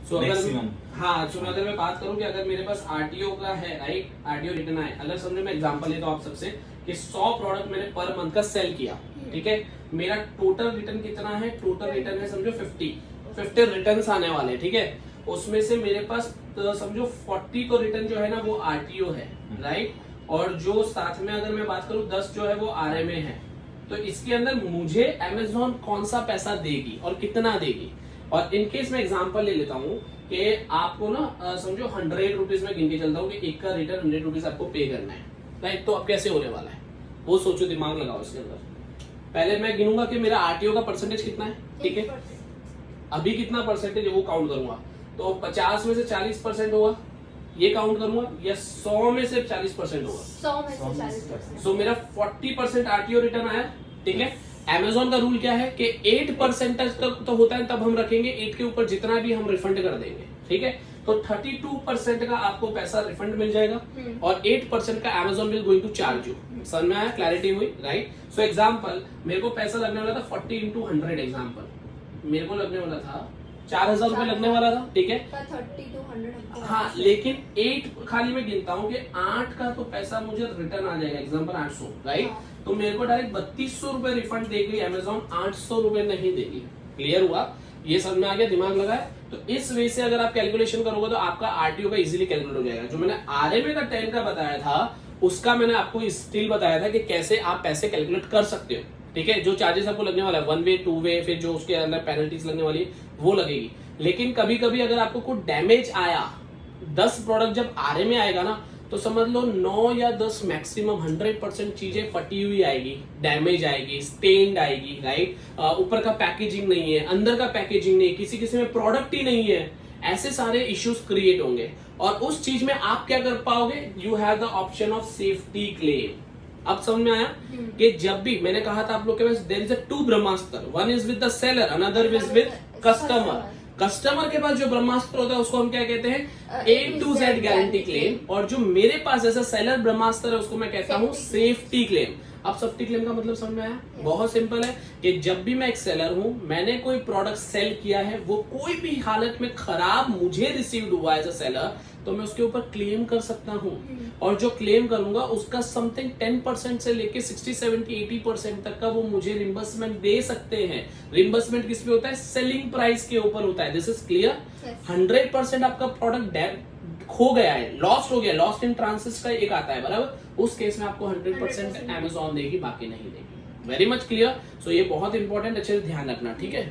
सो अगर मैक्सिमम। हाँ, सो अगर मैं बात करूं कि अगर मेरे पास आरटीओ का है, राइट, आरटीओ रिटर्न आए, अगर समझो मैं एग्जांपल लेता हूं आप सबसे कि 100 प्रोडक्ट मैंने पर मंथ का सेल किया, ठीक है, मेरा टोटल रिटर्न कितना है, टोटल रिटर्न है समझो 50 रिटर्न आने वाले, ठीक है, उसमें से मेरे पास तो समझो 40 तो रिटर्न जो है ना वो आरटीओ है, राइट, और जो साथ में अगर मैं बात करूं 10 जो है वो आरएमए है। तो इसके अंदर मुझे अमेज़न कौन सा पैसा देगी और कितना देगी। और इनकेस मैं एग्जांपल ले लेता हूँ कि आपको ना समझो 100 रुपीज में गिन के चलता हूँ कि एक का रिटर्न 100 रुपीज आपको पे करना है, राइट। तो अब कैसे होने वाला है वो सोचो, दिमाग लगाओ इसके अंदर। पहले मैं गिनूंगा कि मेरा आरटीओ का परसेंटेज कितना है, ठीक है, अभी कितना परसेंटेज है वो काउंट करूंगा। तो 50 में से 40% होगा, ये काउंट करूंगा, या 100 में से 40% होगा, 100 में से 40%। सो मेरा 40% आरटीओ रिटर्न आया, ठीक है। अमेज़न का रूल क्या है कि 8% तक तो होता है, तब हम रखेंगे, 8 के ऊपर जितना भी हम रिफंड कर देंगे, ठीक है। तो 32% का आपको पैसा रिफंड मिल जाएगा और 8% का Amazon will going to charge you. समझ में आया, क्लैरिटी हुई, राइट। सो एग्जांपल मेरे को पैसा लगने वाला था 40 into 100, एग्जांपल मेरे को लगने वाला था 4000 रुपए लगने वाला था, ठीक है। 30 to 100। हाँ, लेकिन 8 खाली मैं गिनता हूँ कि 8 का तो पैसा मुझे रिटर्न आ जाएगा, एग्जांपल 800, राइट। तो मेरे को डायरेक्ट 3200 रुपए रिफंड देगी अमेज़न, 800 रुपए नहीं देगी। क्लियर हुआ, ये समझ में आ गया, दिमाग लगाए। तो इस वे से अगर आप कैलकुलेशन करोगे तो आपका आरटीओ का इजीली कैलकुलेट हो जाएगा। जो मैंने आरएमए का 10 का बताया था उसका मैंने आपको स्टिल बताया था कि कैसे आप पैसे कैलकुलेट कर सकते हो, ठीक है। जो चार्जेस आपको लगने वाला है 1 वे 2 वे, फिर जो उसके अंदर पेनल्टीज लगने वाली वो लगेगी। लेकिन कभी कभी अगर आपको कोई डैमेज आया, 10 प्रोडक्ट जब आरएमए आएगा ना, तो समझ लो 9 या 10 मैक्सिमम 100% चीजें फटी हुई आएगी, डैमेज आएगी, स्टेन्ड आएगी, राइट। ऊपर का पैकेजिंग नहीं है, अंदर का पैकेजिंग नहीं है, किसी किसी में प्रोडक्ट ही नहीं है, ऐसे सारे इश्यूज क्रिएट होंगे। और उस चीज में आप क्या कर पाओगे, you have the option of safety claim. अब समझ में आया कि जब भी मैंने कहा था आप लोग के पास देयर इज अ 2 ब्रह्मास्त्र, one is with the seller, another is with customer. Customer के पास जो ब्रह्मास्त्र होता है उसको हम क्या कहते हैं, A to Z guarantee claim. और जो मेरे पास ऐसा सेलर ब्रह्मास्त्र है उसको मैं कहता हूँ सेफ्टी क्लेम। अब सेफ्टी क्लेम का मतलब समझ में आया, बहुत सिंपल है कि जब भी मैं एक सेलर हूं, मैंने कोई प्रोडक्ट सेल किया है, वो कोई भी हालत में खराब मुझे रिसीव्ड हुआ एज अ सेलर, तो मैं उसके ऊपर क्लेम कर सकता हूं। और जो क्लेम करूंगा उसका समथिंग 10% से लेके 60, 70, 80% तक का वो मुझे रिम्बर्समेंट दे सकते हैं। रिम्बर्समेंट किस पे होता है, सेलिंग प्राइस के ऊपर होता है। This is clear. 100% आपका प्रोडक्ट खो गया है, लॉस्ट हो गया, लॉस्ट इन ट्रांसिट का एक आता है, बराबर, उस केस में आपको 100% अमेज़न देगी, बाकी नहीं देगी। Very much clear. सो ये बहुत इंपॉर्टेंट, अच्छे से ध्यान रखना, ठीक है।